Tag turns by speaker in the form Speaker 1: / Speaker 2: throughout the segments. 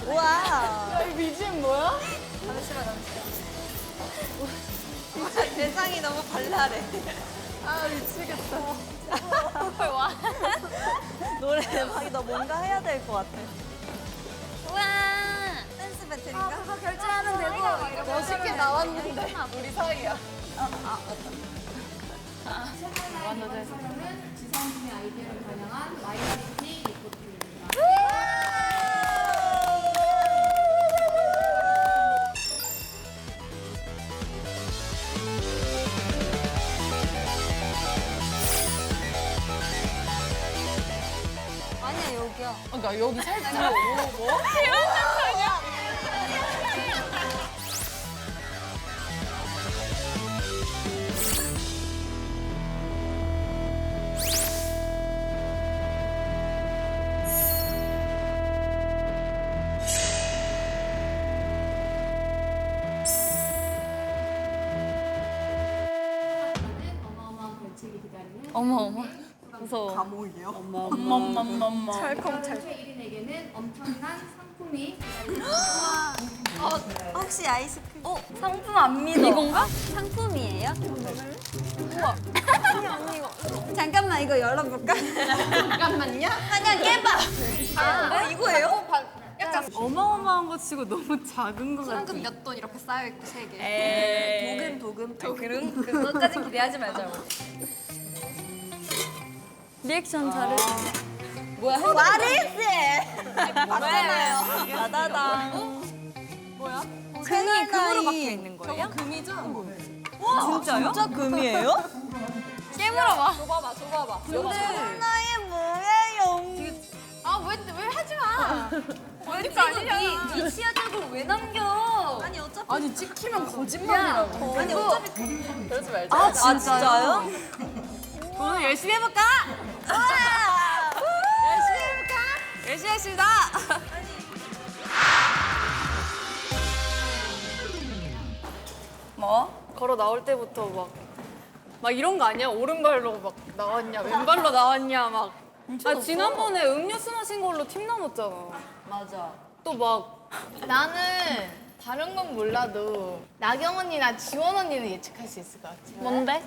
Speaker 1: 우와.
Speaker 2: 이 BGM 뭐야?
Speaker 1: 대상이 너무 발랄해.
Speaker 2: 아 미치겠다.
Speaker 3: 와.
Speaker 1: 노래 대박이 너 뭔가 해야 될 것 같아.
Speaker 3: 우와.
Speaker 1: 댄스 배틀인가?
Speaker 3: 그거 결제하면 되고.
Speaker 2: 멋있게 나왔는데 우리 사이야.
Speaker 4: 는 지성분의 아이디어를 반영한 마이너리티 리포트입니다.
Speaker 1: 아니야, 여기야.
Speaker 2: 나 여기 살짝 뭐?
Speaker 4: 어마어마한 벌칙이 기다리는
Speaker 3: 어머. 무서워.
Speaker 1: 감옥이에요?
Speaker 2: 엄마엄마엄마.
Speaker 1: 찰컹찰컹.
Speaker 4: 1인에게는 엄청난 상품이 기다리는
Speaker 1: 혹시 아이스크림?
Speaker 3: 상품 안 믿어. 이건가? 상품이에요? 우와. 언니 이거. 잠깐만 이거 열어볼까?
Speaker 2: 잠깐만요.
Speaker 3: 그냥 깨봐. 이거예요?
Speaker 2: 약간 어마어마한 거 치고 너무 작은 거 같아.
Speaker 4: 현금 몇 돈 이렇게 쌓여있고 3개.
Speaker 3: 에이. 도금. 그것까지 기대하지 말자. 리액션 잘해. 뭐야?
Speaker 1: 와리스! 맞잖아요. 다다당.
Speaker 3: 금이 금으로 박혀 있는
Speaker 2: 저거
Speaker 3: 거예요?
Speaker 2: 금이죠?
Speaker 3: 진짜요?
Speaker 1: 진짜 금이에요?
Speaker 3: 깨물어봐.
Speaker 2: 줘봐봐.
Speaker 1: 나의 뭐예요?
Speaker 4: 왜 하지 마?
Speaker 3: 그러니까 네 치아 자국을 왜 남겨?
Speaker 1: 아니, 어차피.
Speaker 2: 아니 찍히면 거짓말이라고.
Speaker 1: 아니, 어차피.
Speaker 2: 그러지 말자.
Speaker 1: 아, 진짜요?
Speaker 3: 오늘 열심히 해볼까? 열심히 하십니다. 뭐?
Speaker 2: 걸어 나올 때부터 막 이런 거 아니야? 오른발로 막 나왔냐, 왼발로 나왔냐 막. 아 지난번에 음료수 마신 걸로 팀 나눴잖아.
Speaker 1: 맞아.
Speaker 2: 또 막
Speaker 5: 나는 다른 건 몰라도 나경 언니나 지원 언니는 예측할 수 있을 것 같아.
Speaker 3: 뭔데?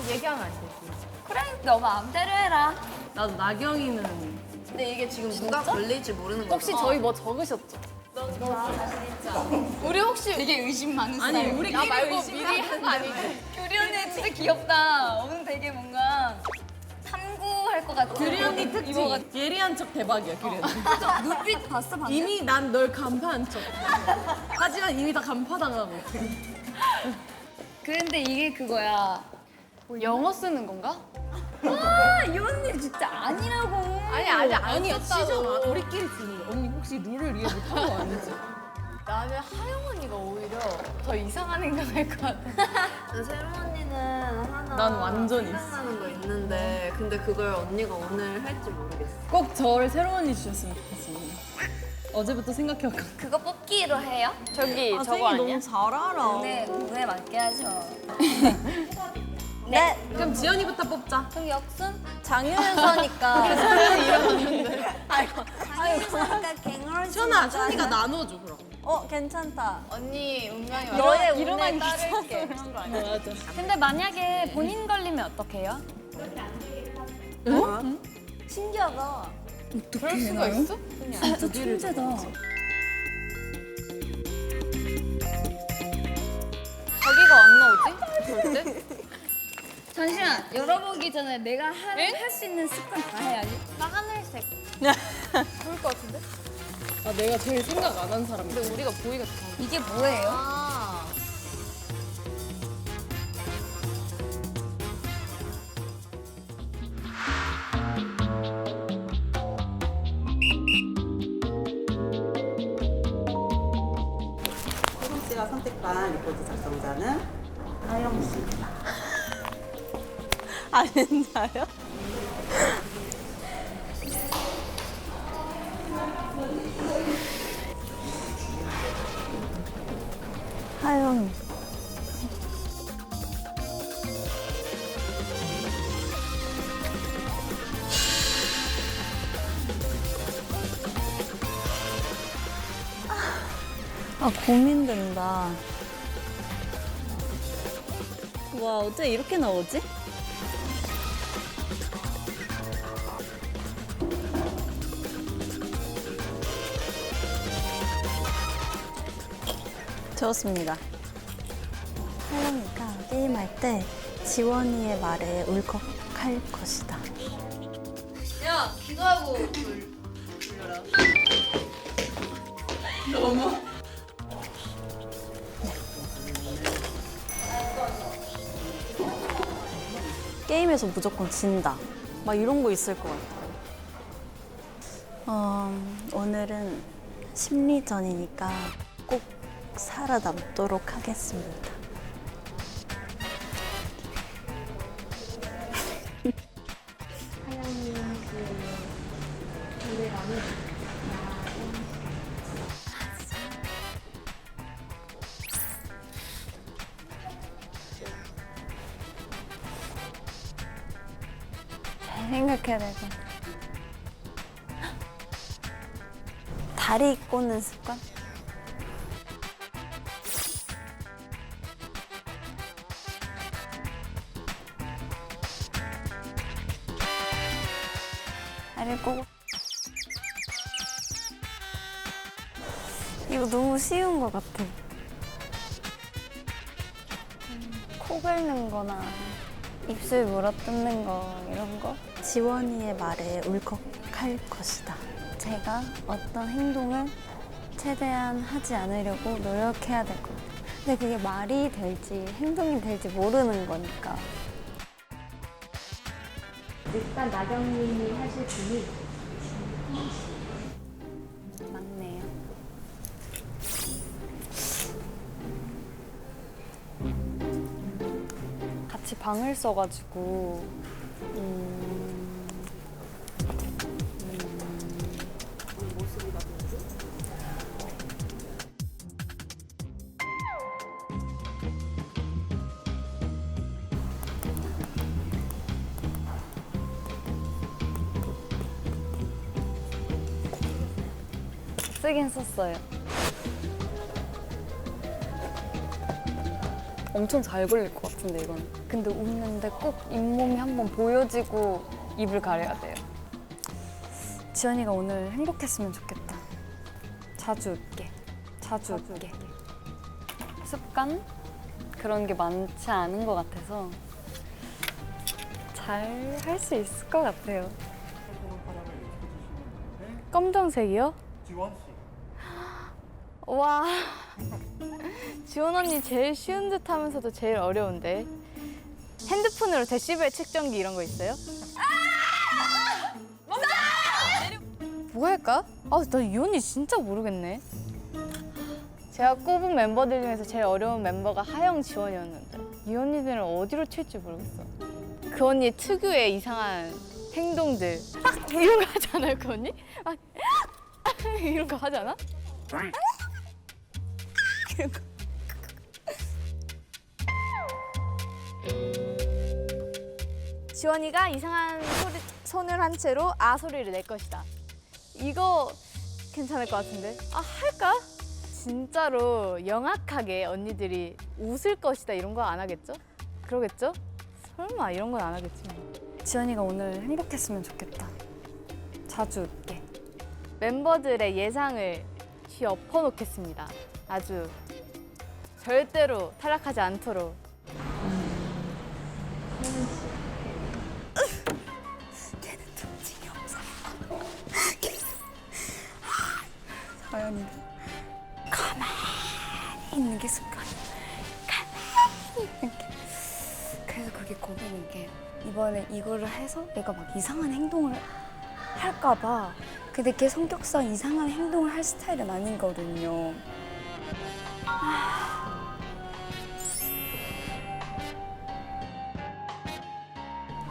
Speaker 5: 얘기하면 안 되지.
Speaker 3: 그래, 너 마음대로 해라.
Speaker 2: 나도 나경이는
Speaker 1: 근데 이게 지금 누가 걸릴지 모르는 거
Speaker 2: 혹시 저희 뭐 적으셨죠?
Speaker 5: 우리 혹시
Speaker 3: 되게 의심 많은
Speaker 2: 아니 우리끼리
Speaker 5: 나 말고
Speaker 2: 의심을
Speaker 5: 미리 한 거 아니지?
Speaker 3: 규리 언니 진짜 귀엽다. 오늘 되게 뭔가 탐구할 것 같아.
Speaker 2: 규리 언니 특징 예리한 척 대박이야 규리 언니.
Speaker 3: 눈빛 봤어 방금?
Speaker 2: 이미 난 널 간파한 척. 하지만 이미 다 간파당하고.
Speaker 3: 그런데 이게 그거야.
Speaker 2: 영어 쓰는 건가?
Speaker 3: 와, 이 언니 진짜 아니라고.
Speaker 5: 아니 아직 안
Speaker 2: 아니야
Speaker 5: 썼다고.
Speaker 2: 시정 우리끼리 쓰는 거. 언니 혹시 룰을 이해 못한 거 아니지?
Speaker 5: 나는 하영 언니가 오히려 더 이상한 행동할 것 같아.
Speaker 1: 세롬 언니는 하나.
Speaker 2: 난 완전
Speaker 1: 생각나는 거 있는데, 근데 그걸 언니가 오늘 할지 모르겠어.
Speaker 2: 꼭 저를 새로운 언니 주셨으면 좋겠어. 어제부터 생각해왔거든.
Speaker 3: 그거 뽑기로 해요?
Speaker 5: 저기
Speaker 1: 아, 생이 너무 잘 알아.
Speaker 3: 운에 맞게 하죠.
Speaker 1: 네.
Speaker 2: 그럼 지연이부터 뽑자.
Speaker 3: 그럼 역순?
Speaker 1: 장유연서니까.
Speaker 3: 아이고.
Speaker 1: 장유연서니까 갱얼.
Speaker 2: 시연아, 시연이가 나눠줘 그럼.
Speaker 1: 괜찮다.
Speaker 5: 언니 운명이
Speaker 1: 너의
Speaker 5: 완전
Speaker 1: 운에
Speaker 5: 따를게.
Speaker 2: 맞아.
Speaker 3: 근데 만약에 본인 걸리면 어떡해요?
Speaker 1: 신기하다.
Speaker 5: 그럴 수가 있어?
Speaker 3: 진짜 천재다.
Speaker 5: 자기가 안 나오지? 절대?
Speaker 3: 잠시만, 열어보기 전에 내가 할 수 있는 습관 다 해야지.
Speaker 5: 나 하늘색. 좋을 것 같은데?
Speaker 2: 아 내가 제일 생각 안 한 사람이야.
Speaker 5: 근데 우리가 보이가 더.
Speaker 3: 이게 뭐예요?
Speaker 5: 아.
Speaker 6: 세롬 씨가 선택한 리포트 작성자는 하영 씨입니다.
Speaker 1: 아닌가요? 하영.
Speaker 3: 아, 고민된다. 와, 어째 이렇게 나오지? 좋습니다. 하영이가 게임할 때 지원이의 말에 울컥할 것이다.
Speaker 2: 야, 기도하고 돌려라.
Speaker 3: 게임에서 무조건 진다. 막 이런 거 있을 것 같아요. 오늘은 심리전이니까 꼭 살아남도록 하겠습니다. 잘 생각해야 될 것 같아. 다리 꽂는 습관? 다리 꽂고. 이거 너무 쉬운 것 같아. 코 긁는 거나 입술 물어뜯는 거 이런 거? 지원이의 말에 울컥할 것이다. 제가 어떤 행동을 최대한 하지 않으려고 노력해야 될 것 같아요. 근데 그게 말이 될지 행동이 될지 모르는 거니까.
Speaker 4: 일단 나경님이 하실 분이
Speaker 3: 맞네요. 같이 방을 써가지고 쓰긴 썼어요. 엄청 잘 걸릴 것 같은데 이건. 근데 웃는데 꼭 잇몸이 한번 보여지고 입을 가려야 돼요. 지연이가 오늘 행복했으면 좋겠다. 자주 웃게. 자주 웃게. 습관? 그런 게 많지 않은 것 같아서 잘 할 수 있을 것 같아요. 검정색이요?
Speaker 7: 지원 씨.
Speaker 5: 와. 지원 언니 제일 쉬운 듯 하면서도 제일 어려운데. 핸드폰으로 데시벨 측정기 이런 거 있어요? 뭐 할까? 아, 나 이 언니 진짜 모르겠네. 제가 꼽은 멤버들 중에서 제일 어려운 멤버가 하영, 지원이었는데 이 언니들은 어디로 튈지 모르겠어. 그 언니의 특유의 이상한 행동들. 막 이런 거 하지 않아요, 그 언니? 막 이런 거 하지 않아? 이런 거. 지원이가 이상한 손을 한 채로 아 소리를 낼 것이다. 이거 괜찮을 것 같은데? 아, 할까? 진짜로 영악하게 언니들이 웃을 것이다 이런 거 안 하겠죠? 그러겠죠? 설마 이런 건 안 하겠지.
Speaker 3: 지연이가 오늘 행복했으면 좋겠다. 자주 웃게.
Speaker 5: 멤버들의 예상을 뒤엎어놓겠습니다. 아주 절대로 타락하지 않도록.
Speaker 3: 서연이가 가만히 있는 게 습관이야. 가만히 있는 게. 그래서 그게 고민인 게 이번에 이거를 해서 얘가 막 이상한 행동을 할까 봐. 근데 걔 성격상 이상한 행동을 할 스타일은 아니거든요.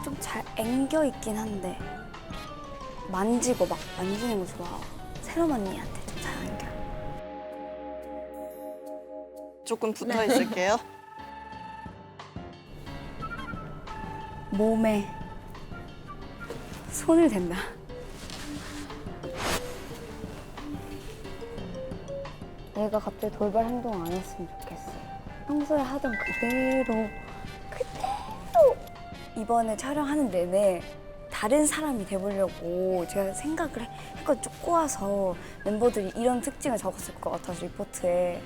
Speaker 3: 좀 잘 앵겨 있긴 한데 만지고 막 만지는 거 좋아. 새롬 언니한테 좀 잘 앵겨.
Speaker 1: 조금 붙어 있을게요.
Speaker 3: 몸에 손을 댄다. 제가 갑자기 돌발 행동 안 했으면 좋겠어요. 평소에 하던 그대로 이번에 촬영하는 내내 다른 사람이 돼보려고 제가 생각을 했고 쭉 꼬아서 멤버들이 이런 특징을 적었을 것 같아서 리포트에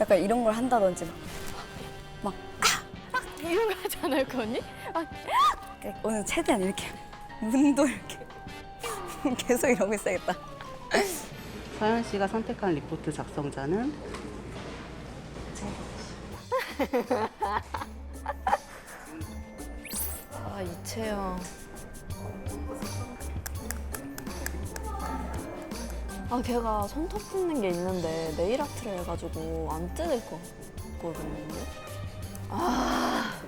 Speaker 3: 약간 이런 걸 한다든지
Speaker 5: 이런 거 하지 않아요, 그 언니?
Speaker 3: 오늘 최대한 이렇게 문도 이렇게 계속 이러고 있어야겠다.
Speaker 6: 서현 씨가 선택한 리포트 작성자는
Speaker 1: 아, 이채영. 아, 걔가 손톱 뜯는 게 있는데 네일 아트를 해가지고 안 뜯을 것 같거든요. 아,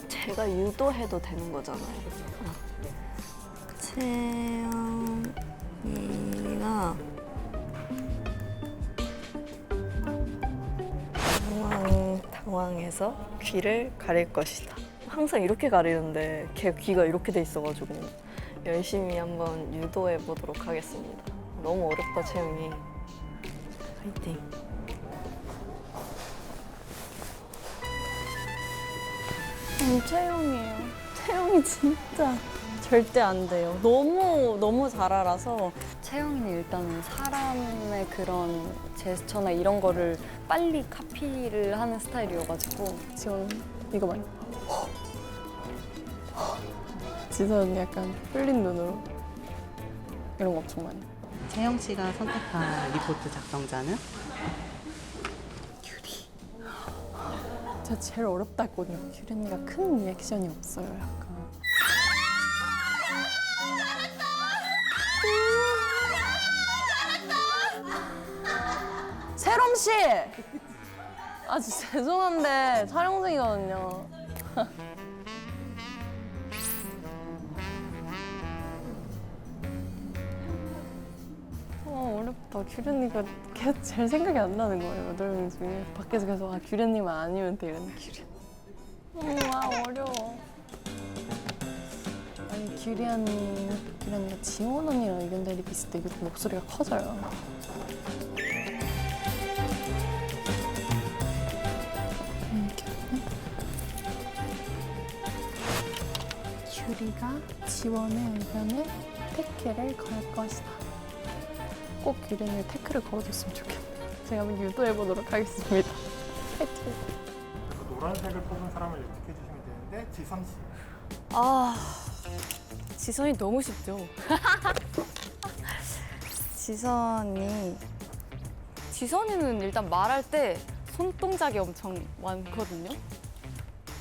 Speaker 1: 제가 유도해도 되는 거잖아요. 채영이가 당황해서 귀를 가릴 것이다. 항상 이렇게 가리는데 걔 귀가 이렇게 돼 있어가지고 열심히 한번 유도해 보도록 하겠습니다. 너무 어렵다, 채영이. 화이팅.
Speaker 3: 채영이에요. 채영이 진짜 절대 안 돼요. 너무 잘 알아서. 채영이는 일단은 사람의 그런 제스처나 이런 거를 빨리 카피를 하는 스타일이어가지고.
Speaker 7: 지원 이거 많이 지선 약간 뿔린 눈으로 이런 거 엄청 많이.
Speaker 6: 채영 씨가 선택한 리포트 작성자는
Speaker 7: 제가 제일 어렵다 했거든요. 규린이가 큰 리액션이 없어요. 약간 세롬 씨! 아 진짜 죄송한데 촬영 중이거든요. 어렵다. 규련이가 계속 제일 생각이 안 나는 거예요. 8명 중에. 밖에서 계속 규련이만 아니면 돼. 이런 규련. 어려워. 아니 규련이가 지원 언니랑 의견 대립 있을 때 이렇게 목소리가 커져요. 규리가 지원의 의견에 태클을 걸 것이다. 꼭 규린이를 태클을 걸어줬으면 좋겠네요. 제가 한번 유도해보도록 하겠습니다. 파이팅!
Speaker 8: 노란색을 뽑은 사람을 예측해 주시면 되는데 지선 씨.
Speaker 5: 아, 지선이 너무 쉽죠? 지선이는 일단 말할 때 손동작이 엄청 많거든요?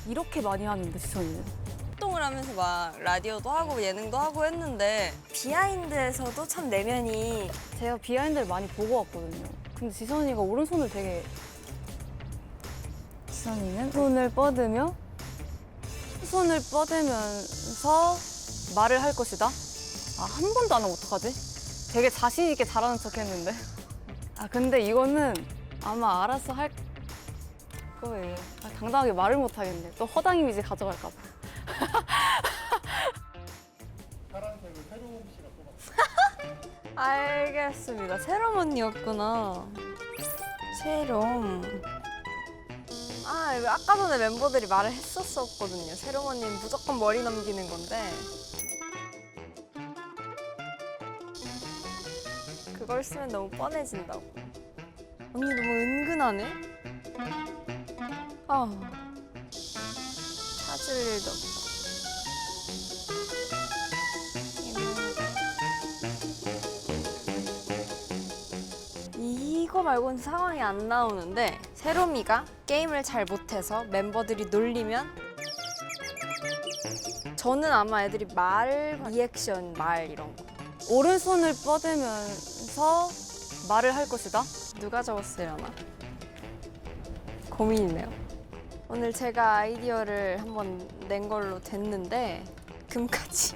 Speaker 5: 이렇게 많이 하는데, 지선이는.
Speaker 9: 활동을 하면서 막 라디오도 하고 예능도 하고 했는데 비하인드에서도 참 내면이
Speaker 5: 제가 비하인드를 많이 보고 왔거든요. 근데 지선이가 오른손을 되게 지선이는 손을 뻗으면서 말을 할 것이다. 아, 한 번도 안 하면 어떡하지? 되게 자신 있게 잘하는 척 했는데. 아, 근데 이거는 아마 알아서 할 거예요. 아, 당당하게 말을 못 하겠네. 또 허당 이미지 가져갈까 봐.
Speaker 8: 파란색을 새로운 씨가 뽑았어요.
Speaker 9: 알겠습니다. 새롬 언니였구나. 새롬. 아, 이거 아까 전에 멤버들이 말을 했었거든요. 새롬 언니는 무조건 머리 넘기는 건데 그걸 쓰면 너무 뻔해진다고. 언니 너무 은근하네. 아, 찾을 일도 없고. 이거 말고는 상황이 안 나오는데 새롬이가 게임을 잘 못해서 멤버들이 놀리면 저는 아마 애들이 리액션 이런 거
Speaker 5: 오른손을 뻗으면서 말을 할 것이다.
Speaker 9: 누가 적었으려나 고민이네요. 오늘 제가 아이디어를 한번 낸 걸로 됐는데 금까지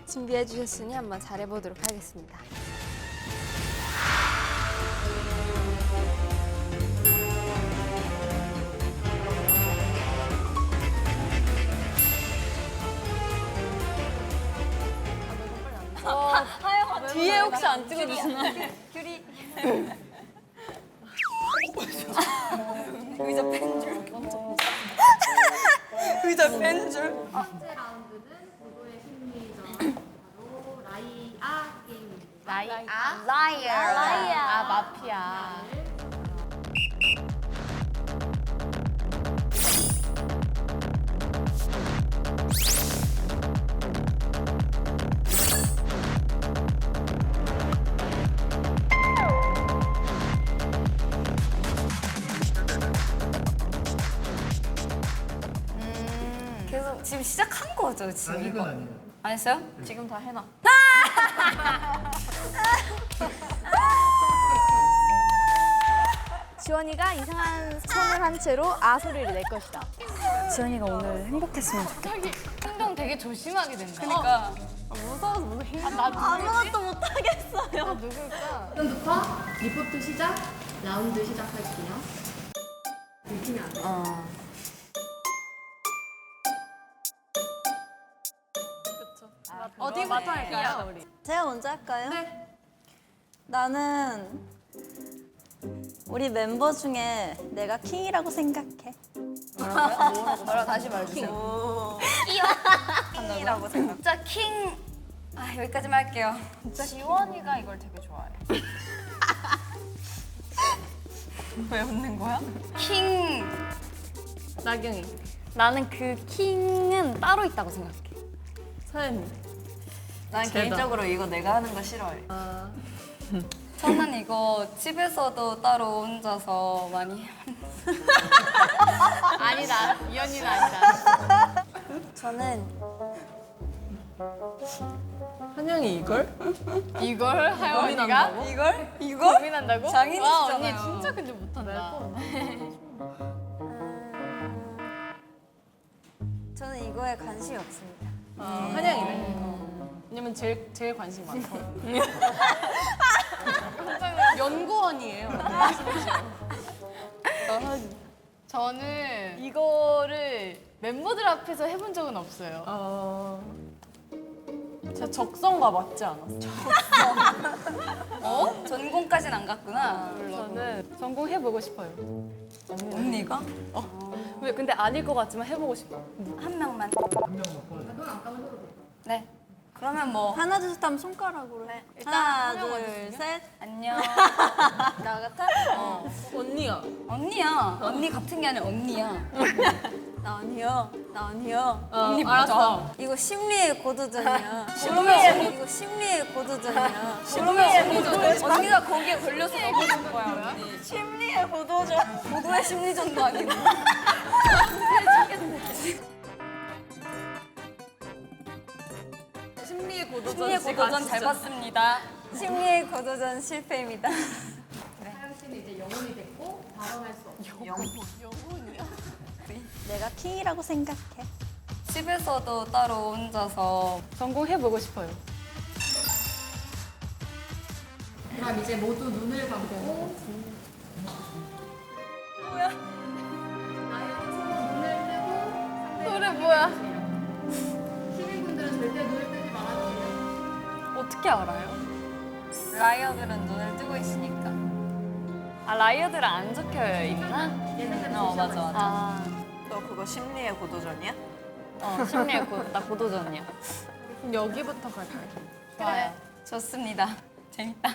Speaker 9: 준비해 주셨으니 한번 잘해보도록 하겠습니다.
Speaker 5: 뒤에 혹시 안 찍어주시나요?
Speaker 9: 규리
Speaker 3: 의자 뺀 줄. 의자 뺀 줄.
Speaker 4: 첫 번째 라운드는 고도의 심리전 바로 라이아 게임입니다.
Speaker 5: 라이어. 아 마피아.
Speaker 3: 계속 지금 시작한 거죠 지금
Speaker 8: 아직은
Speaker 3: 이거?
Speaker 8: 아니에요.
Speaker 3: 안 했어요?
Speaker 1: 지금 다 해놔.
Speaker 5: 지원이가 이상한 손을 한 채로 아 소리를 낼 것이다.
Speaker 3: 지연이가 오늘 행복했으면 좋겠다.
Speaker 5: 행동 되게 조심하게 된다.
Speaker 3: 그러니까
Speaker 5: 무서워서 무슨 나도
Speaker 3: 아무것도 못 하겠어요.
Speaker 5: 누굴까?
Speaker 4: 지금부터 리포트 시작, 라운드 시작할게요. 들키면 안 돼요.
Speaker 5: 어디부터 할까요, 우리?
Speaker 3: 제가 먼저 할까요? 네. 나는 우리 멤버 중에 내가 킹이라고 생각해.
Speaker 5: 뭐라고 다시 말해주세요.
Speaker 3: 킹이라고 생각. 진짜 킹. 아 여기까지만 할게요.
Speaker 5: 지원이가 이걸 되게 좋아해.
Speaker 3: 왜 웃는 거야? 킹.
Speaker 5: 나경이.
Speaker 3: 나는 그 킹은 따로 있다고 생각해.
Speaker 5: 서연이.
Speaker 1: 난 개인적으로 이거 내가 하는 거 싫어해.
Speaker 3: 저는 이거 집에서도 따로 혼자서 많이.
Speaker 5: 아니다. 이현이는 아니다.
Speaker 3: 저는
Speaker 9: 한영이 이걸?
Speaker 5: 이걸 하영이가
Speaker 3: 이걸?
Speaker 5: 고민한다고?
Speaker 3: 장인이시잖아요.
Speaker 5: 와 언니 진짜 근데 못한다.
Speaker 3: 저는 이거에 관심이 없습니다.
Speaker 9: 한영이는? 왜냐면 제일 관심 많고. 연구원이에요.
Speaker 5: 저는 이거를 멤버들 앞에서 해본 적은 없어요.
Speaker 9: 제 적성과 맞지 않았어.
Speaker 3: 전공까지는 안 갔구나.
Speaker 5: 저는 전공해보고 싶어요.
Speaker 3: 언니가?
Speaker 5: 왜 근데 아닐 것 같지만 해보고 싶어.
Speaker 3: 한 명만.
Speaker 8: 한 명만 꺼내.
Speaker 4: 눈안 감으셔도 돼요.
Speaker 3: 네. 그러면 뭐 하나 둘 셋 하면 손가락으로 해. 하나 둘 셋. 안녕. 나 같아?
Speaker 9: 언니야.
Speaker 3: 언니야. 언니 같은 게 아니라 언니야. 나 아니야. 나 아니야. 언니
Speaker 9: 알았어.
Speaker 3: 맞아. 이거 심리의 고도전이야. 이거 심리의 고도전이야. 언니가 거기에 걸려서 넘어진 거야. 심리의 고도전. 고도의 심리전도 아니고.
Speaker 9: 심리의 고도전.
Speaker 3: 심리의 고도전 잘 봤습니다. 심리의 고도전 실패입니다.
Speaker 4: 하영 씨는 이제 영혼이 됐고 발언할 수 없어요.
Speaker 3: 내가 킹이라고 생각해. 집에서도 따로 혼자서
Speaker 5: 전공해보고 싶어요.
Speaker 4: 그럼 이제 모두 눈을 감고
Speaker 3: 뭐야?
Speaker 4: 나의 서로 눈을 뜨고
Speaker 5: 노래 뭐야?
Speaker 4: 시민분들은 절대 눈을 뜨지 말아주세요.
Speaker 3: 어떻게 알아요? 라이어들은 눈을 뜨고 있으니까. 아 라이어들은 안 적혀 있나? 맞아 맞아.
Speaker 5: 아,
Speaker 1: 너 그거 심리의 고도전이야?
Speaker 3: 심리의 나 고도전이야.
Speaker 9: 그럼 여기부터 갈까요?
Speaker 5: 좋아요.
Speaker 3: 좋습니다. 재밌다.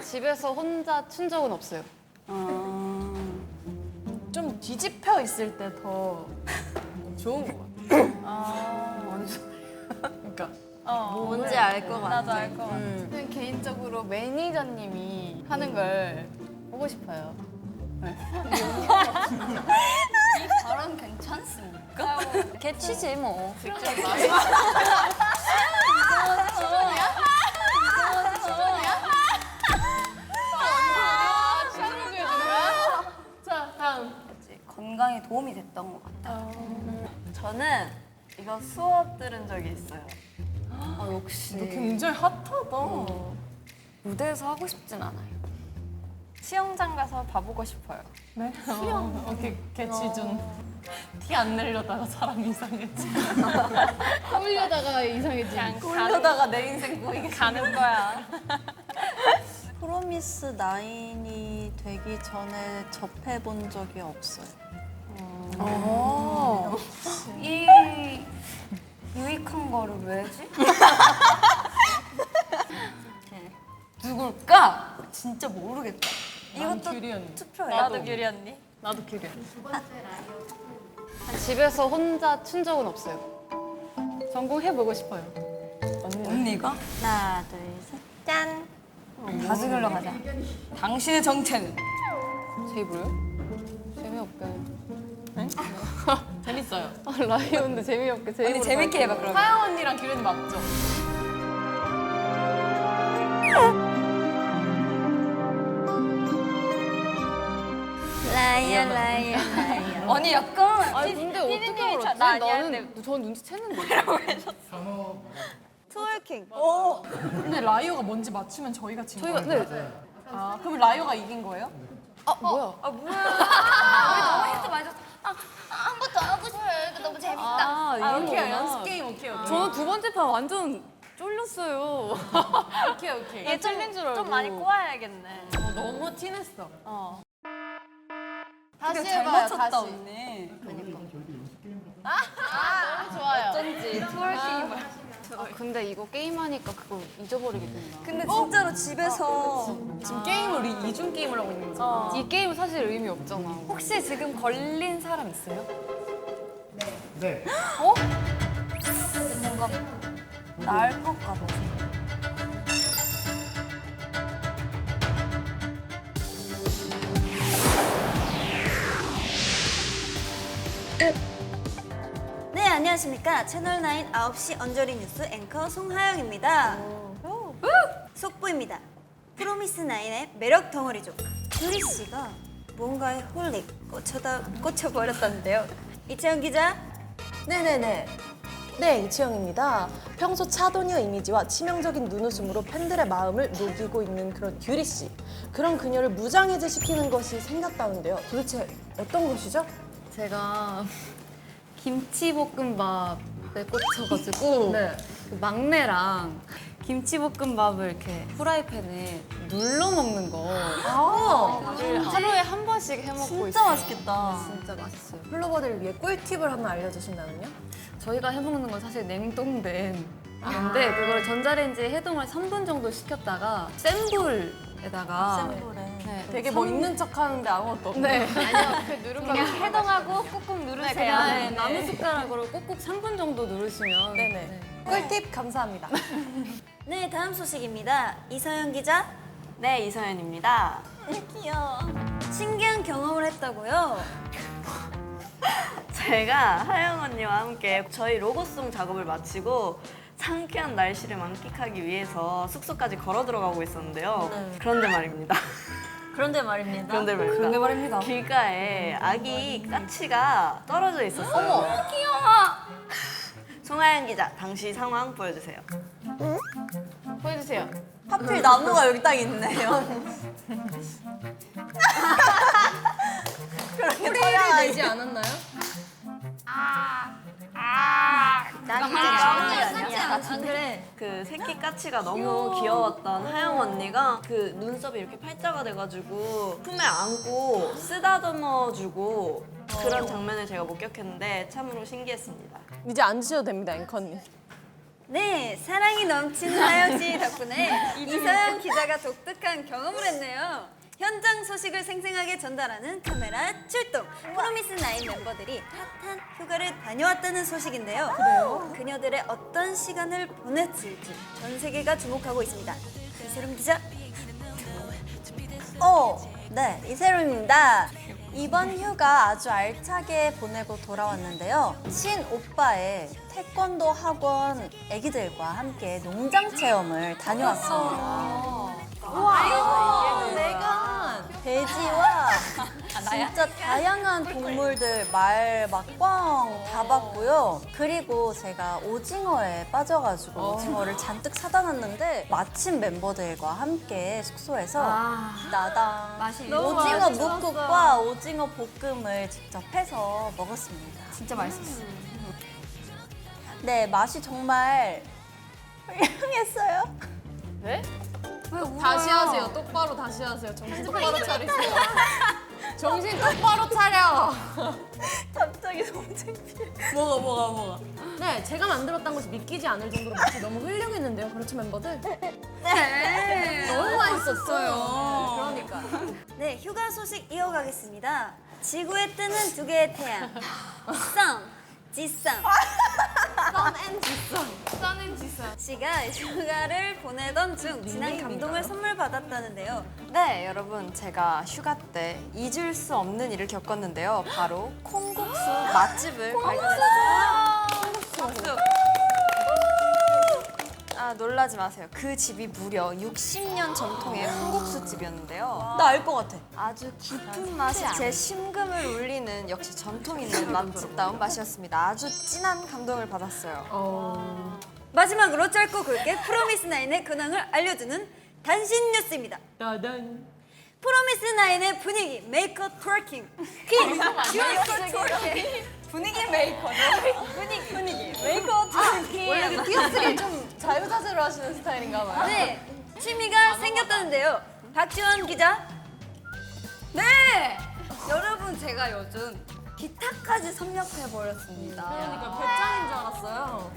Speaker 5: 집에서 혼자 춘 적은 없어요.
Speaker 9: 좀 뒤집혀 있을 때 더 좋은 것 같아. 그러니까
Speaker 3: 뭔지 알 것 같아. 나도 알 것 같아.
Speaker 5: 저는 개인적으로 매니저님이 하는 걸 보고 싶어요.
Speaker 3: 이 발언 괜찮습니까? 개취지 뭐.
Speaker 9: 자 다음.
Speaker 3: 건강에 도움이 됐던 것 같아.
Speaker 1: 저는 이거 수업 들은 적이 있어요.
Speaker 3: 아, 역시
Speaker 9: 너 굉장히 핫하다.
Speaker 3: 무대에서 하고 싶진 않아요. 수영장 가서 봐보고 싶어요.
Speaker 9: 네? 오케이 개취준. 티 안 내려다가 사람 이상해지.
Speaker 5: 꼬우려다가 이상해지.
Speaker 3: 그러다가 내 인생 꼬이게 가는 거야. 프로미스 나인이 되기 전에 접해본 적이 없어요. 이 유익한 거를 왜지? 누굴까? 진짜 모르겠다. 이것도 투표해. 나도 규리 언니.
Speaker 5: 나도 규리. 집에서 혼자 춘 적은 없어요. 전공해보고 싶어요.
Speaker 3: 언니가? 하나, 둘, 셋, 짠. 다수결로 가자. 당신의 정체는?
Speaker 5: 제 입으로요? 재미없게. 재밌어요. 라이온도 재미없게 제 입으로.
Speaker 3: 재밌게 해봐, 그러면.
Speaker 5: 하영 언니랑 규리 언니 맞죠?
Speaker 3: 라이언, 라이언, 라이언. 언니 약간.
Speaker 5: 아니 근데 어떻게 알았지? 나는 전 눈치챘는데.
Speaker 3: 트월킹.
Speaker 9: 근데 라이어가 뭔지 맞추면 저희가 진
Speaker 5: 저희가
Speaker 9: 거예요?
Speaker 5: 네.
Speaker 9: 아, 그럼 라이어가 이긴 거예요?
Speaker 5: 뭐야?
Speaker 3: 아무것도 안 하고 싶어요. 이거 너무 재밌다.
Speaker 5: 이런
Speaker 9: 오케이,
Speaker 5: 거구나.
Speaker 9: 연습 게임 오케이.
Speaker 5: 저는 두 번째 판 완전 쫄렸어요.
Speaker 9: 오케이.
Speaker 5: 얘 쫄린 줄 알고.
Speaker 3: 좀 많이 꼬아야겠네.
Speaker 9: 너무 티냈어.
Speaker 5: 다시
Speaker 9: 잘
Speaker 5: 해봐요.
Speaker 9: 맞췄다,
Speaker 5: 다시.
Speaker 9: 언니.
Speaker 5: 너무 좋아요. 어쩐지 트월킹이 근데 이거 게임하니까 그거 잊어버리게 된다.
Speaker 3: 근데 진짜로 집에서
Speaker 9: 지금 게임을 우리 이중 게임을 하고 있는 거잖아.
Speaker 5: 이 게임은 사실 의미 없잖아.
Speaker 3: 혹시 지금 걸린 사람 있어요?
Speaker 8: 네.
Speaker 3: 뭔가 나을 것 같아. 네, 안녕하십니까. 채널9 9시 언저리 뉴스 앵커 송하영입니다. 속보입니다. 프로미스9의 매력 덩어리족 규리 씨가 뭔가에 홀릭 꽂혀버렸다는데요. 이채영 기자.
Speaker 10: 네네네. 네, 이치영입니다. 평소 차도니어 이미지와 치명적인 눈웃음으로 팬들의 마음을 녹이고 있는 그런 규리 씨. 그런 그녀를 무장해제시키는 것이 생겼다는데요. 도대체 어떤 것이죠?
Speaker 5: 제가 김치볶음밥에 꽂혀가지고 그 막내랑 김치볶음밥을 이렇게 프라이팬에 눌러 먹는 거 하루에 한 번씩 해 먹고
Speaker 3: 진짜
Speaker 5: 있어요.
Speaker 3: 맛있겠다.
Speaker 5: 진짜 맛있어요.
Speaker 10: 플로버들 위해 꿀팁을 하나 알려주신다면요?
Speaker 5: 저희가 해 먹는 건 사실 냉동된 건데 그걸 전자레인지에 해동을 3분 정도 시켰다가 센 불에다가 네,
Speaker 9: 되게 뭐 있는 척 하는데 아무것도 없네.
Speaker 5: 네. 아니요. 그 누른
Speaker 3: 그냥 해동하고 꾹꾹 누르세요.
Speaker 5: 그냥 나무 숟가락으로 꼭꼭 3분 정도 누르시면
Speaker 10: 네네. 꿀팁 감사합니다.
Speaker 3: 네, 다음 소식입니다. 이서연 기자.
Speaker 1: 네, 이서연입니다.
Speaker 3: 귀여워. 신기한 경험을 했다고요?
Speaker 1: 제가 하영 언니와 함께 저희 로고송 작업을 마치고 상쾌한 날씨를 만끽하기 위해서 숙소까지 걸어 들어가고 있었는데요. 그런데 말입니다.
Speaker 3: 그런데 말입니다.
Speaker 1: 그런데 말입니다. 길가에 아기 까치가 떨어져 있었어요. 어머,
Speaker 3: 귀여워.
Speaker 1: 송하연 기자, 당시 상황 보여주세요.
Speaker 5: 보여주세요.
Speaker 3: 하필 나무가 여기 딱 있네요. 그렇게 서야
Speaker 10: 되지 않았나요?
Speaker 3: 아니야. 안 그래.
Speaker 1: 그 새끼 까치가 너무 귀여웠던 하영 언니가 그 눈썹이 이렇게 팔자가 돼가지고 품에 안고 쓰다듬어주고 그런 장면을 제가 목격했는데 참으로 신기했습니다.
Speaker 10: 이제 앉으셔도 됩니다, 앵커님.
Speaker 3: 네, 사랑이 넘치는 하영 씨 덕분에 이서연 기자가 독특한 경험을 했네요. 현장 소식을 생생하게 전달하는 카메라 출동! 프로미스9 멤버들이 핫한 휴가를 다녀왔다는 소식인데요. 그래요? 그녀들의 어떤 시간을 보냈을지 전 세계가 주목하고 있습니다. 이세롬 기자. 네, 이세롬입니다. 이번 휴가 아주 알차게 보내고 돌아왔는데요. 친오빠의 태권도 학원 애기들과 함께 농장 체험을 다녀왔습니다. 우와, 내가 돼지와 진짜 다양한 동물들 말 막 꽝 다 봤고요. 그리고 제가 오징어에 빠져가지고 오징어를 잔뜩 사다 놨는데 마침 멤버들과 함께 숙소에서 나당 오징어 묵국과 오징어 볶음을 직접 해서 먹었습니다. 진짜 맛있었어요. 네, 맛이 정말 훌륭했어요.
Speaker 5: 네?
Speaker 2: 다시 하세요. 똑바로 다시 하세요. 정신 똑바로 차리세요. 정신 똑바로 차려.
Speaker 1: 갑자기 너무 창피해.
Speaker 10: 뭐가? 네, 제가 만들었다는 것이 믿기지 않을 정도로 맛이 너무 훌륭했는데요. 그렇죠, member들?
Speaker 2: 네. 너무 맛있었어요.
Speaker 10: 그러니까.
Speaker 3: 네, 휴가 소식 이어가겠습니다. 지구에 뜨는 두 개의 태양. 썸, 지썸.
Speaker 2: 썬앤지선.
Speaker 3: 씨가 휴가를 보내던 중 진한 감동을 선물 받았다는데요.
Speaker 9: 네, 여러분 제가 휴가 때 잊을 수 없는 일을 겪었는데요. 바로 콩국수 맛집을 발견했어요. 콩국수. 아, 놀라지 마세요. 그 집이 무려 60년 전통의 콩국수 집이었는데요.
Speaker 10: 나 알 것 같아.
Speaker 9: 아주 깊은 맛이 제 심금을 울리는 역시 전통 있는 맛집다운 맛이었습니다. 아주 진한 감동을 받았어요.
Speaker 3: 마지막으로 짧고 굵게 프로미스나인의 근황을 알려주는 단신 뉴스입니다.
Speaker 10: 따단.
Speaker 3: 프로미스나인의 분위기 메이커 트워킹 퀸 지원 트워킹 분위기 메이커죠. 분위기 메이커 트워킹.
Speaker 10: 원래 이게 띄어쓰기 좀 자유자재로 하시는 스타일인가 봐요.
Speaker 3: 네, 취미가 생겼다는데요. 박지원 기자.
Speaker 5: 네! 여러분 제가 요즘 기타까지 섭렵해버렸습니다.
Speaker 10: 그러니까 배짱인 줄 알았어요.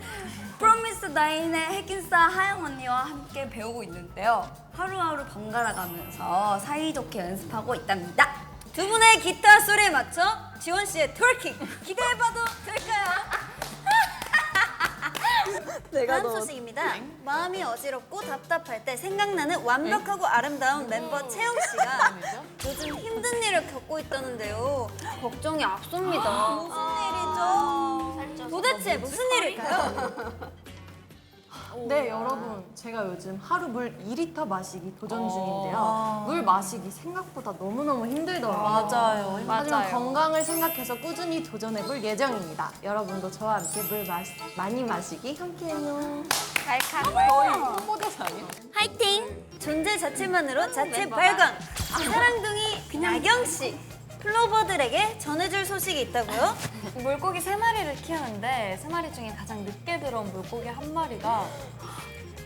Speaker 3: 프로미스 나인의 핵인싸 하영 언니와 함께 배우고 있는데요. 하루하루 번갈아 가면서 사이좋게 연습하고 있답니다. 두 분의 기타 소리에 맞춰 지원 씨의 트월킹 기대해봐도 될까요? 다음 소식입니다. 마음이 어지럽고 답답할 때 생각나는 완벽하고 아름다운 멤버 채영 씨가 요즘 힘든 일을 겪고 있다는데요. 걱정이 앞섭니다. 무슨 일이죠? 도대체 무슨 일일까요?
Speaker 10: 네, 여러분. 제가 요즘 하루 물 2리터 마시기 도전 중인데요. 물 마시기 생각보다 너무너무 힘들더라고요.
Speaker 9: 맞아요.
Speaker 10: 하지만 건강을 생각해서 꾸준히 도전해볼 예정입니다. 여러분도 저와 함께 물 많이 마시기 함께해요.
Speaker 3: 화이팅! 존재 자체만으로 자체 발광! 사랑둥이 나경 씨! 플로버들에게 전해줄 소식이 있다고요?
Speaker 9: 물고기 3마리를 키우는데 3마리 중에 가장 늦게 들어온 물고기 한 마리가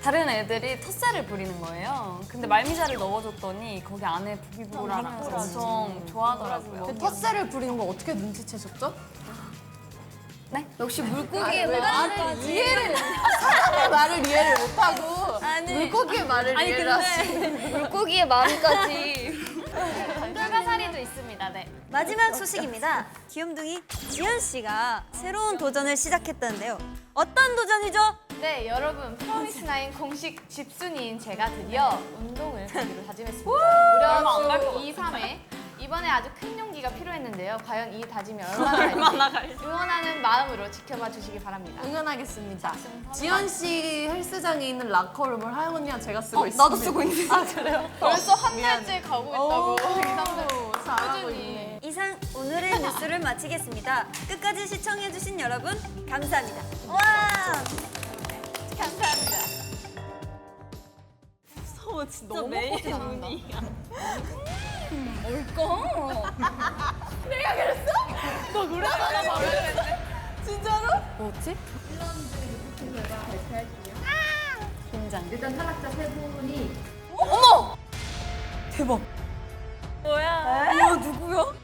Speaker 9: 다른 애들이 텃새를 부리는 거예요. 근데 말미잘을 넣어줬더니 거기 안에 부기부라라서 엄청 좋아하더라고요.
Speaker 10: 그 텃새를 부리는 거 어떻게 눈치채셨죠?
Speaker 9: 네?
Speaker 5: 역시 물고기의
Speaker 10: 말을 이해를 사람의 말을 이해를 못하고 물고기의 말을 이해를 하시는
Speaker 5: 물고기의 마음까지.
Speaker 9: 불가사리도 있습니다. 네.
Speaker 3: 마지막 소식입니다. 귀염둥이 지연 씨가 새로운 도전을 시작했다는데요. 어떤 도전이죠?
Speaker 5: 네, 여러분 프로미스나인 공식 집순이인 제가 드디어 운동을 가기로 다짐했습니다. 무려 2, 3회. 이번에 아주 큰 용기가 필요했는데요. 과연 이 다짐이 얼마나 갈지 응원하는 마음으로 지켜봐 주시기 바랍니다.
Speaker 10: 응원하겠습니다. 지연 씨 헬스장에 있는 락커룸을 하영 언니와 제가 쓰고 있습니다. 나도 쓰고 있는데. 아, 그래요?
Speaker 5: 벌써 한 달째 가고 있다고.
Speaker 10: 잘하고 있네.
Speaker 3: 이상 오늘의 뉴스를 마치겠습니다. 끝까지 시청해주신 여러분 감사합니다. 와!
Speaker 5: 감사합니다.
Speaker 1: 너무 매일 눈이.
Speaker 4: 일단 탈락자 세 분이
Speaker 1: 뭐야? 누구야?